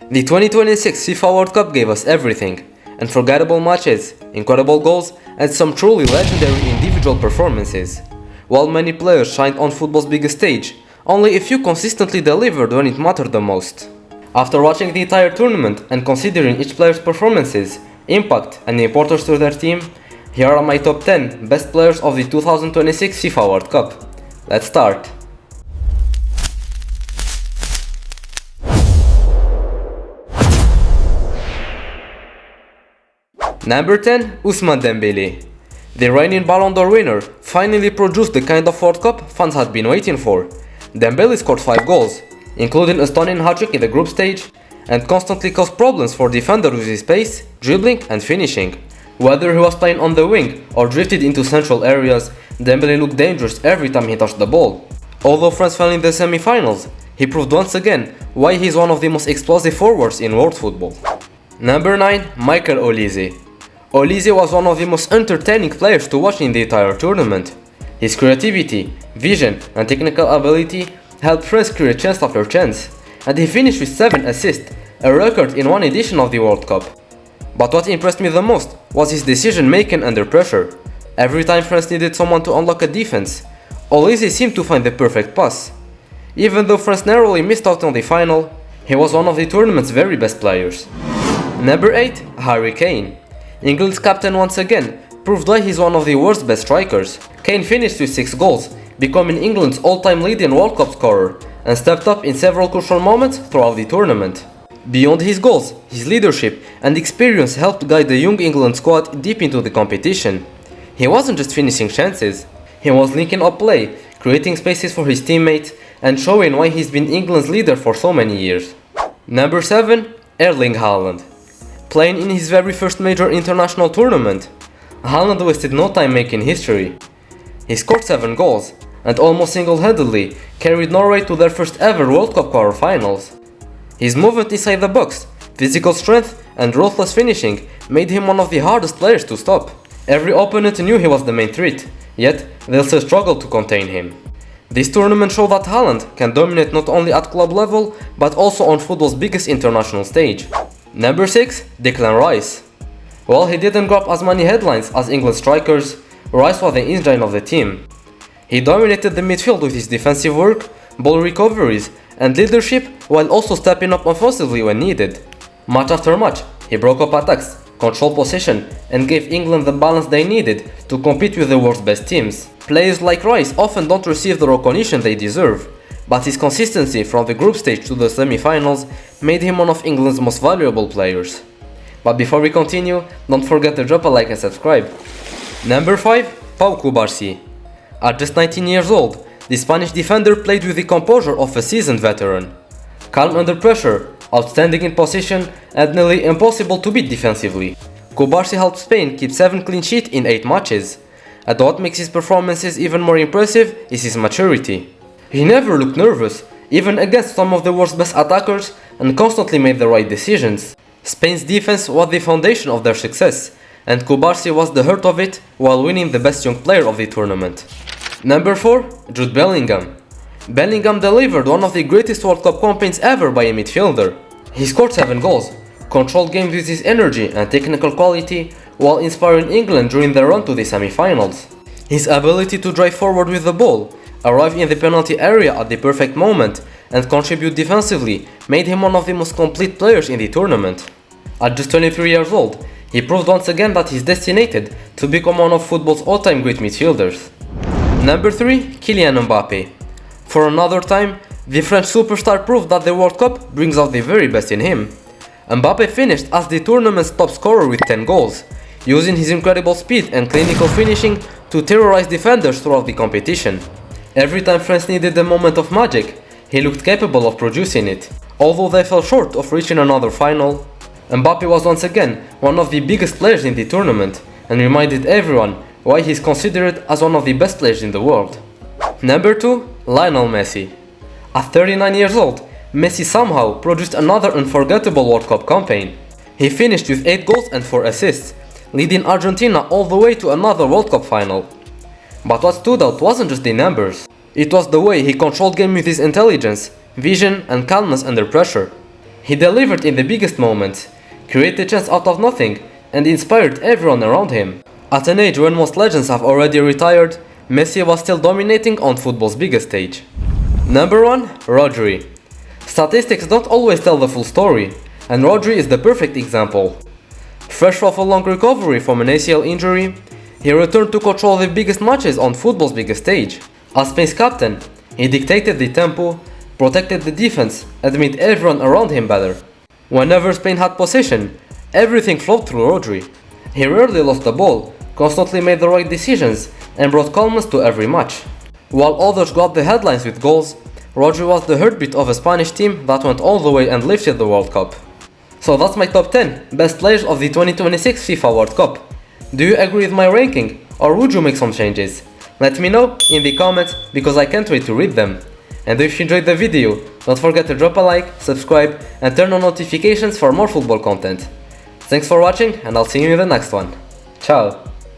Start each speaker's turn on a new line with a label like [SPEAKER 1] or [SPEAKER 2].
[SPEAKER 1] The 2026 FIFA World Cup gave us everything: unforgettable matches, incredible goals, and some truly legendary individual performances. While many players shined on football's biggest stage, only a few consistently delivered when it mattered the most. After watching the entire tournament and considering each player's performances, impact, and importance to their team, here are my top 10 best players of the 2026 FIFA World Cup. Let's start. Number 10. Ousmane Dembélé. The reigning Ballon d'Or winner finally produced the kind of World Cup fans had been waiting for. Dembélé scored 5 goals, including a stunning hat-trick in the group stage, and constantly caused problems for defenders with his pace, dribbling and finishing. Whether he was playing on the wing or drifted into central areas, Dembélé looked dangerous every time he touched the ball. Although France fell in the semi-finals, he proved once again why he is one of the most explosive forwards in world football. Number 9. Michael Olise. Olise was one of the most entertaining players to watch in the entire tournament. His creativity, vision and technical ability helped France create chance after chance, and he finished with 7 assists, a record in one edition of the World Cup. But what impressed me the most was his decision making under pressure. Every time France needed someone to unlock a defense, Olise seemed to find the perfect pass. Even though France narrowly missed out on the final, he was one of the tournament's very best players. Number 8. Harry Kane. England's captain once again proved why he's one of the world's best strikers. Kane finished with 6 goals, becoming England's all-time leading World Cup scorer, and stepped up in several crucial moments throughout the tournament. Beyond his goals, his leadership and experience helped guide the young England squad deep into the competition. He wasn't just finishing chances, he was linking up play, creating spaces for his teammates, and showing why he's been England's leader for so many years. Number 7. Erling Haaland. Playing in his very first major international tournament, Haaland wasted no time making history. He scored 7 goals and almost single-handedly carried Norway to their first ever World Cup quarter-finals. His movement inside the box, physical strength and ruthless finishing made him one of the hardest players to stop. Every opponent knew he was the main threat, yet they still struggled to contain him. This tournament showed that Haaland can dominate not only at club level but also on football's biggest international stage. Number 6. Declan Rice. While he didn't grab as many headlines as England strikers, Rice was the engine of the team. He dominated the midfield with his defensive work, ball recoveries, and leadership while also stepping up offensively when needed. Match after match, he broke up attacks, controlled possession, and gave England the balance they needed to compete with the world's best teams. Players like Rice often don't receive the recognition they deserve, but his consistency from the group stage to the semi-finals made him one of England's most valuable players. But before we continue, don't forget to drop a like and subscribe. Number 5. Pau Cubarsí. At just 19 years old, the Spanish defender played with the composure of a seasoned veteran. Calm under pressure, outstanding in possession, and nearly impossible to beat defensively. Cubarsí helped Spain keep 7 clean sheets in 8 matches. And what makes his performances even more impressive is his maturity. He never looked nervous, even against some of the world's best attackers, and constantly made the right decisions. Spain's defense was the foundation of their success, and Cubarsí was the heart of it while winning the best young player of the tournament. Number 4. Jude Bellingham. Bellingham delivered one of the greatest World Cup campaigns ever by a midfielder. He scored 7 goals, controlled games with his energy and technical quality, while inspiring England during their run to the semi-finals. His ability to drive forward with the ball, arrive in the penalty area at the perfect moment, and contribute defensively made him one of the most complete players in the tournament. At just 23 years old, he proved once again that he's destined to become one of football's all-time great midfielders. Number 3. Kylian Mbappé. For another time, the French superstar proved that the World Cup brings out the very best in him. Mbappé finished as the tournament's top scorer with 10 goals, using his incredible speed and clinical finishing to terrorize defenders throughout the competition. Every time France needed a moment of magic, he looked capable of producing it. Although they fell short of reaching another final, Mbappe was once again one of the biggest players in the tournament and reminded everyone why he is considered as one of the best players in the world. Number 2. Lionel Messi. At 39 years old, Messi somehow produced another unforgettable World Cup campaign. He finished with 8 goals and 4 assists, leading Argentina all the way to another World Cup final. But what stood out wasn't just the numbers. It was the way he controlled game with his intelligence, vision and calmness under pressure. He delivered in the biggest moments, created chance out of nothing, and inspired everyone around him. At an age when most legends have already retired, Messi was still dominating on football's biggest stage. Number 1. Rodri. Statistics don't always tell the full story, and Rodri is the perfect example. Fresh off a long recovery from an ACL injury, he returned to control the biggest matches on football's biggest stage. As Spain's captain, he dictated the tempo, protected the defense, and made everyone around him better. Whenever Spain had possession, everything flowed through Rodri. He rarely lost the ball, constantly made the right decisions, and brought calmness to every match. While others got the headlines with goals, Rodri was the heartbeat of a Spanish team that went all the way and lifted the World Cup. So that's my top 10 best players of the 2026 FIFA World Cup. Do you agree with my ranking, or would you make some changes? Let me know in the comments because I can't wait to read them. And if you enjoyed the video, don't forget to drop a like, subscribe, and turn on notifications for more football content. Thanks for watching, and I'll see you in the next one. Ciao!